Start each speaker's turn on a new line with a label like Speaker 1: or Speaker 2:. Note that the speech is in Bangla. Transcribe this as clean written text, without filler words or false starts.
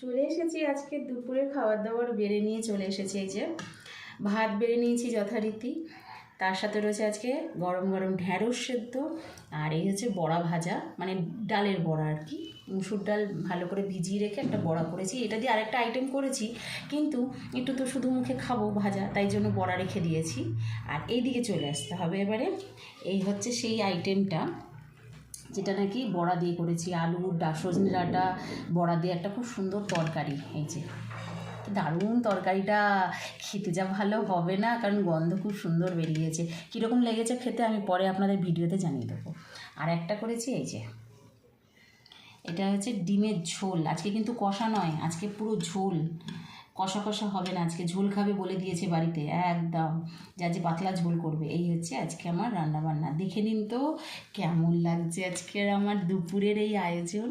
Speaker 1: চলে এসেছি আজকে দুপুরের খাবার দাবার বেড়ে নিয়ে চলে এসেছি। এই যে ভাত বেড়ে নিয়েছি যথারীতি, তার সাথে রয়েছে আজকে গরম গরম ঢ্যাঁড়স সেদ্ধ, আর এই হচ্ছে বড়া ভাজা, মানে ডালের বড়া আর কি। মুসুর ডাল ভালো করে ভিজিয়ে রেখে একটা বড়া করেছি, এটা দিয়ে আরেকটা আইটেম করেছি, কিন্তু একটু তো শুধু মুখে খাবো ভাজা, তাই জন্য বড়া রেখে দিয়েছি। আর এই দিকে চলে আসতে হবে এবারে। এই হচ্ছে সেই আইটেমটা যেটা নাকি বড়া দিয়ে করেছি, আলু সজনে ডাঁটা বড়া দিয়ে একটা খুব সুন্দর তরকারি। এই যে দারুণ তরকারিটা, খেতে যা ভালো হবে না, কারণ গন্ধ খুব সুন্দর বেরিয়েছে। কীরকম লেগেছে খেতে আমি পরে আপনাদের ভিডিওতে জানিয়ে দেবো। আর একটা করেছি এই যে, এটা হচ্ছে ডিমের ঝোল। আজকে কিন্তু কষা নয়, আজকে পুরো ঝোল, কষা কষা হবে না। আজকে ঝোল খাবে বলে দিয়েছে বাড়িতে একদম, যে আজকে পাতলা ঝোল করবে। এই হচ্ছে আজকে আমার রান্নাবান্না। দেখে নিন তো কেমন লাগছে আজকের আমার দুপুরের এই আয়োজন।